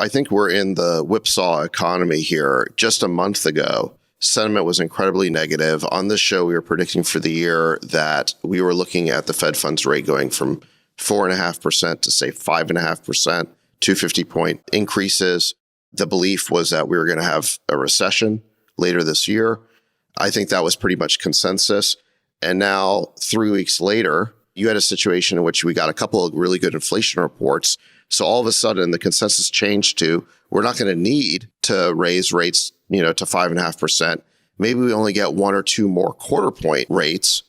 I think we're in the whipsaw economy here. Just a month ago, sentiment was incredibly negative. On this show, we were predicting for the year that we were looking at the Fed funds rate going from 4.5% to say 5.5%, 250-point increases. The belief was that we were going to have a recession later this year. I think that was pretty much consensus. And now, 3 weeks later, you had a situation in which we got a couple of really good inflation reports. So all of a sudden, the consensus changed to, we're not going to need to raise rates, to 5.5%. Maybe we only get one or two more quarter point rates.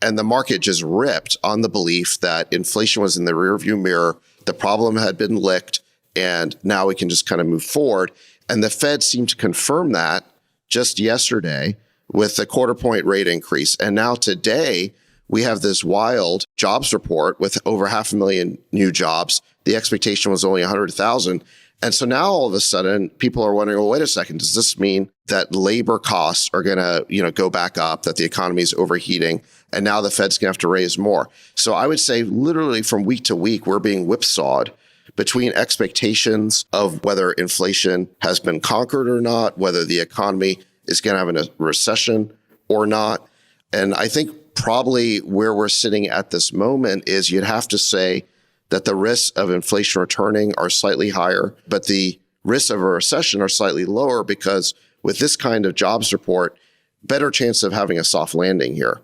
And the market just ripped on the belief that inflation was in the rearview mirror. The problem had been licked, and now we can just kind of move forward. And the Fed seemed to confirm that just yesterday with a quarter point rate increase. And now today, we have this wild jobs report with over 500,000 new jobs. The expectation was only 100,000. And so now all of a sudden, people are wondering, well, wait a second, does this mean that labor costs are going to, go back up, that the economy is overheating, and now the Fed's going to have to raise more? So I would say literally from week to week, we're being whipsawed between expectations of whether inflation has been conquered or not, whether the economy is going to have a recession or not. And I think probably where we're sitting at this moment is you'd have to say that the risks of inflation returning are slightly higher, but the risks of a recession are slightly lower because with this kind of jobs report, better chance of having a soft landing here.